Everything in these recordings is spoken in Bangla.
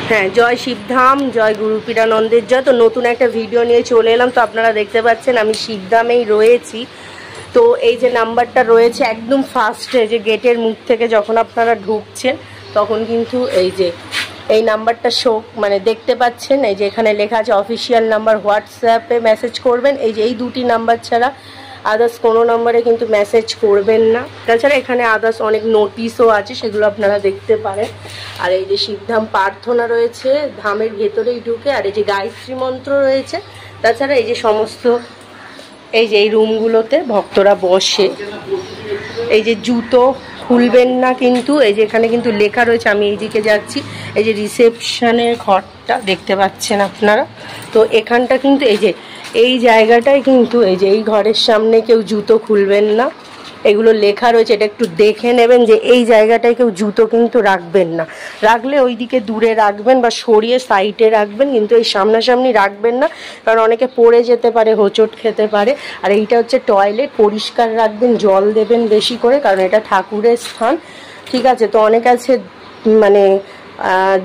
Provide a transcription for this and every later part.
হ্যাঁ, জয় শিবধাম, জয় গুরুপীরানন্দের জয়। তো নতুন একটা ভিডিও নিয়ে চলে এলাম। তো আপনারা দেখতে পাচ্ছেন আমি শিবধামেই রয়েছি। তো এই যে নাম্বারটা রয়েছে একদম ফার্স্টে, যে গেটের মুখ থেকে যখন আপনারা ঢুকছেন তখন কিন্তু এই নাম্বারটা দেখতে পাচ্ছেন। এই যে এখানে লেখা আছে অফিসিয়াল নাম্বার, হোয়াটসঅ্যাপে মেসেজ করবেন। এই দুটি নাম্বার ছাড়া আদার্স কোনো নম্বরে কিন্তু মেসেজ করবেন না। তাছাড়া এখানে আদার্স অনেক নোটিশও আছে, সেগুলো আপনারা দেখতে পারেন। আর এই যে শিবধাম প্রার্থনা রয়েছে ধামের ভেতরেই ঢুকে, আর এই যে গায়ত্রী মন্ত্র রয়েছে। তাছাড়া এই যে সমস্ত এই রুমগুলোতে ভক্তরা বসে। এই যে জুতো খুলবেন না কিন্তু, এই যে এখানে কিন্তু লেখা রয়েছে। আমি এইদিকে যাচ্ছি, এই যে রিসেপশনের ঘরটা দেখতে পাচ্ছেন আপনারা। তো এখানটা কিন্তু এই জায়গাটায় কিন্তু এই ঘরের সামনে কেউ জুতো খুলবেন না, এগুলো লেখা রয়েছে। এটা একটু দেখে নেবেন যে এই জায়গাটায় কেউ জুতো কিন্তু রাখবেন না। রাখলে ওইদিকে দূরে রাখবেন বা সরিয়ে সাইডে রাখবেন, কিন্তু এই সামনাসামনি রাখবেন না, কারণ অনেকে পড়ে যেতে পারে, হোঁচট খেতে পারে। আর এইটা হচ্ছে টয়লেট, পরিষ্কার রাখবেন, জল দেবেন বেশি করে, কারণ এটা ঠাকুরের স্থান। ঠিক আছে, তো অনেক আছে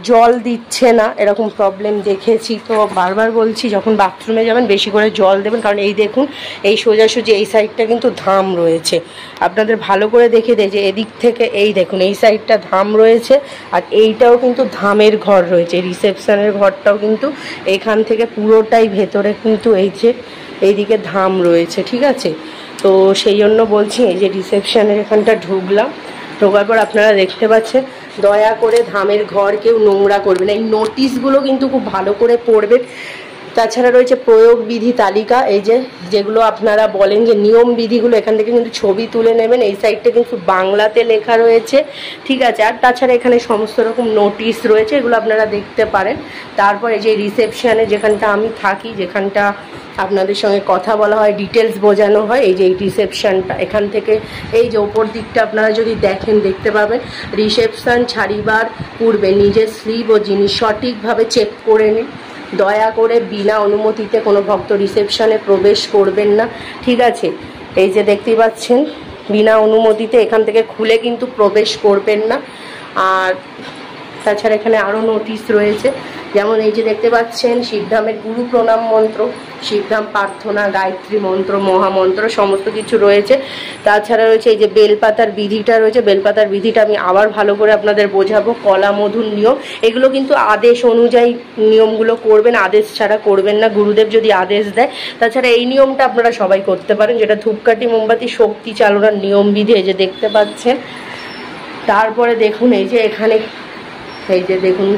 জল দিচ্ছে না, এরকম প্রবলেম দেখেছি। তো বারবার বলছি যখন বাথরুমে যাবেন বেশি করে জল দেবেন, কারণ এই দেখুন এই সোজাসুজি এই সাইডটা কিন্তু ধাম রয়েছে। আপনাদের ভালো করে দেখে যে এদিক থেকে এই দেখুন এই সাইডটা ধাম রয়েছে, আর এইটাও কিন্তু ধামের ঘর রয়েছে। রিসেপশনের ঘরটাও কিন্তু এখান থেকে পুরোটাই ভেতরে কিন্তু এইদিকে ধাম রয়েছে। ঠিক আছে, তো সেই জন্য বলছি এই যে রিসেপশনের এখানটা ঢোকার পর আপনারা দেখতে পাচ্ছেন, দয়া করে ধামের ঘর কেউ নোংরা করবেন। এই নোটিশগুলো কিন্তু খুব ভালো করে পড়বেন। তাছাড়া রয়েছে প্রয়োগ বিধি তালিকা, যেগুলো আপনারা বলেন যে নিয়ম বিধিগুলো, এখান থেকে কিন্তু ছবি তুলে নেবেন। এই সাইডটা কিন্তু বাংলাতে লেখা রয়েছে। ঠিক আছে, আর তাছাড়া এখানে সমস্ত রকম নোটিশ রয়েছে, এগুলো আপনারা দেখতে পারেন। তারপর এই যে রিসেপশনে যেখানটা আমি থাকি, যেখানটা আপনাদের সঙ্গে কথা বলা হয়, ডিটেলস বোঝানো হয়, এই রিসেপশনটা এখান থেকে এই যে ওপর দিকটা আপনারা যদি দেখতে পাবেন, রিসেপশন ছাড়িবার পূর্বে নিজের স্লিপ ও জিনিস সঠিকভাবে চেক করে নিন। দয়া করে বিনা অনুমতিতে কোনো ভক্ত রিসেপশনে প্রবেশ করবেন না। ঠিক আছে, এই যে দেখতেই পাচ্ছেন বিনা অনুমতিতে এখান থেকে খুলে কিন্তু প্রবেশ করবেন না। আর তাছাড়া এখানে আরও নোটিশ রয়েছে, যেমন এই যে দেখতে পাচ্ছেন শিবধামের গুরু প্রণাম মন্ত্র, শিবধাম প্রার্থনা, গায়ত্রী মন্ত্র, মহামন্ত্র সমস্ত কিছু রয়েছে। তাছাড়া রয়েছে এই যে বেলপাতার বিধিটা রয়েছে। বেলপাতার বিধিটা আমি আবার ভালো করে আপনাদের বোঝাবো। কলা মধুর নিয়ম, এগুলো কিন্তু আদেশ অনুযায়ী নিয়মগুলো করবেন, আদেশ ছাড়া করবেন না, গুরুদেব যদি আদেশ দেয়। তাছাড়া এই নিয়মটা আপনারা সবাই করতে পারেন, যেটা ধূপকাঠি মোমবাতি শক্তি চালনার নিয়ম বিধি, এই যে দেখতে পাচ্ছেন। তারপরে দেখুন এই যে এখানে দেখুন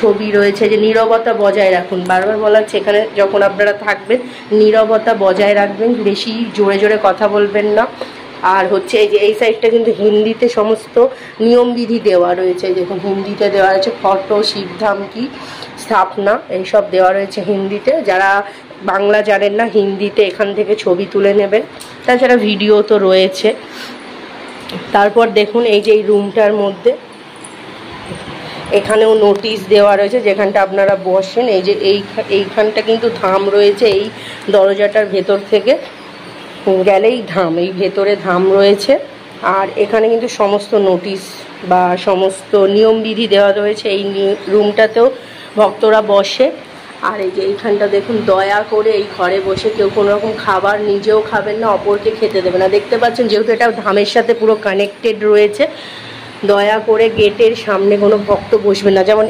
ছবি রয়েছে, যে নীরবতা বজায় রাখুন। বারবার বলা হচ্ছে এখানে যখন আপনারা থাকবেন নীরবতা বজায় রাখবেন, বেশি জোরে জোরে কথা বলবেন না। আর হচ্ছে এই সাইডটা কিন্তু হিন্দিতে সমস্ত নিয়মবিধি দেওয়া রয়েছে। দেখুন হিন্দিতে দেওয়া রয়েছে, ফটো শিবধাম কি স্থাপনা এইসব দেওয়া রয়েছে হিন্দিতে। যারা বাংলা জানেন না, হিন্দিতে এখান থেকে ছবি তুলে নেবেন। তাছাড়া ভিডিও তো রয়েছে। তারপর দেখুন এই রুমটার মধ্যে এখানেও নোটিশ দেওয়া রয়েছে, যেখানটা আপনারা বসেন। এইখানটা কিন্তু ধাম রয়েছে। এই দরজাটার ভেতর থেকে গেলেই ধাম, এই ভেতরে ধাম রয়েছে। আর এখানে কিন্তু সমস্ত নোটিশ বা সমস্ত নিয়মবিধি দেওয়া রয়েছে। এই রুমটাতেও ভক্তরা বসে। আর এইখানটা দেখুন, দয়া করে এই ঘরে বসে কেউ কোনো রকম খাবার নিজেও খাবেন না, অপরকে খেতে দেবে না। দেখতে পাচ্ছেন যেহেতু এটা ধামের সাথে পুরো কানেক্টেড রয়েছে, দয়া করে গেটের সামনে কোনো ভক্ত বসবেন না, যেমন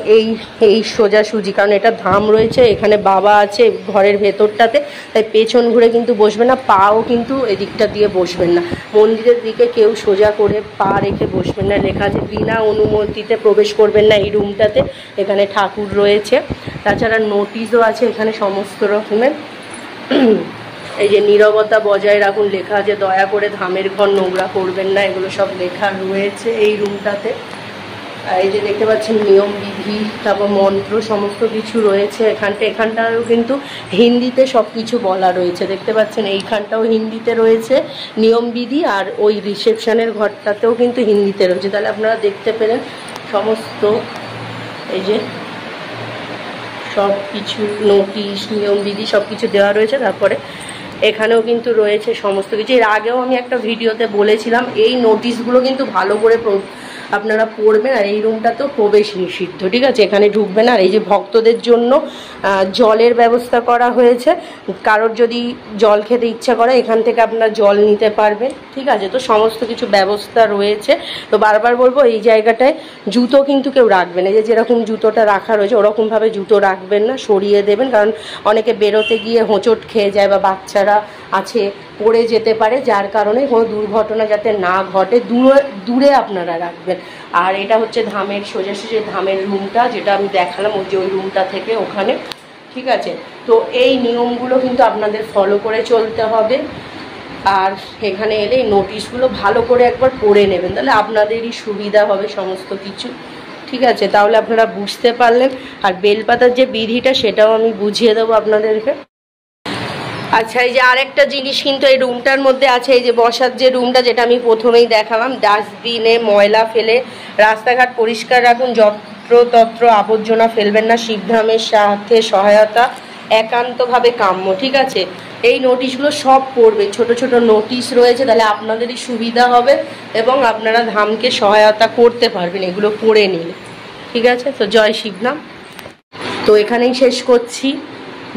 এই সোজাসুজি, কারণ এটা ধাম রয়েছে, এখানে বাবা আছে ঘরের ভেতরটাতে, তাই পেছন ঘুরে কিন্তু বসবেন না, পাও কিন্তু এদিকটা দিয়ে বসবেন না। মন্দিরের দিকে কেউ সোজা করে পা রেখে বসবেন না। লেখা আছে বিনা অনুমতিতে প্রবেশ করবেন না এই রুমটাতে, এখানে ঠাকুর রয়েছে। তাছাড়া নোটিশও আছে এখানে সমস্ত রকমের। এই যে নীরবতা বজায় রাখুন লেখা আছে, দয়া করে ধামের ঘর নোংরা করবেন না, এগুলো সব লেখা রয়েছে এই রুমটাতে। এই যে দেখতে পাচ্ছেন নিয়ম বিধি, তারপর মন্ত্র সমস্ত কিছু রয়েছে। এখানটাও কিন্তু হিন্দিতে সব কিছু বলা রয়েছে। দেখতে পাচ্ছেন এইখানটাও হিন্দিতে রয়েছে নিয়ম বিধি, আর ওই রিসেপশনের ঘরটাতেও কিন্তু হিন্দিতে রয়েছে। তাহলে আপনারা দেখতে পেলেন সমস্ত এই যে সব কিছু নোটিশ নিয়ম বিধি সব কিছু দেওয়া রয়েছে। তারপরে এখানেও কিন্তু রয়েছে সমস্ত কিছু। এর আগেও আমি একটা ভিডিওতে বলেছিলাম, এই নোটিশগুলো কিন্তু ভালো করে আপনারা পড়বেন। আর এই রুমটা তো প্রবেশ নিষিদ্ধ, ঠিক আছে, এখানে ঢুকবেন। আর এই যে ভক্তদের জন্য জলের ব্যবস্থা করা হয়েছে, কারোর যদি জল খেতে ইচ্ছা করে এখান থেকে আপনারা জল নিতে পারবেন, ঠিক আছে। তো সমস্ত কিছু ব্যবস্থা রয়েছে। তো বারবার বলবো এই জায়গাটায় জুতো কিন্তু কেউ রাখবেন, এই যে যেরকম জুতোটা রাখা রয়েছে ওরকমভাবে জুতো রাখবেন না, সরিয়ে দেবেন, কারণ অনেকে বেরোতে গিয়ে হোঁচট খেয়ে যায় বা বাচ্চারা আছে পড়ে যেতে পারে, যার কারণে কোনো দুর্ঘটনা যাতে না ঘটে দূরে আপনারা রাখবেন। আর এটা হচ্ছে ধামের সোজাসুজি ধামের রুমটা, যেটা আমি দেখালাম ওই যে ওই রুমটা থেকে ওখানে, ঠিক আছে। তো এই নিয়মগুলো কিন্তু আপনাদের ফলো করে চলতে হবে। আর এখানে এলে এই নোটিশগুলো ভালো করে একবার পড়ে নেবেন, তাহলে আপনাদেরই সুবিধা হবে সমস্ত কিছু, ঠিক আছে। তাহলে আপনারা বুঝতে পারলেন। আর বেলপাতার যে বিধিটা সেটাও আমি বুঝিয়ে দেবো আপনাদেরকে। আচ্ছা, এই যে আরেকটা জিনিস কিন্তু এই রুমটার মধ্যে আছে, এই যে বসার যে রুমটা, যেটা আমি প্রথমেই দেখালাম, ডাস্টবিনে ময়লা ফেলে রাস্তাঘাট পরিষ্কার রাখুন, যত্রতত্র আবর্জনা ফেলবেন না, শিবধামের সাথে সহায়তা একান্তভাবে কাম্য, ঠিক আছে। এই নোটিশগুলো সব পড়বে, ছোট ছোট নোটিশ রয়েছে, তাহলে আপনাদেরই সুবিধা হবে এবং আপনারা ধামকে সহায়তা করতে পারবেন এগুলো পড়ে নিলে, ঠিক আছে। তো জয় শিবধাম। তো এখানেই শেষ করছি।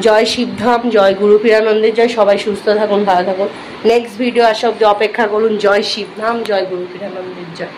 জয় শিবধাম, জয় গুরু পীরানন্দের জয়। সবাই সুস্থ থাকুন, ভালো থাকুন। নেক্সট ভিডিও আসা অবধি অপেক্ষা করুন। জয় শিবধাম, জয় গুরু পীরানন্দের জয়।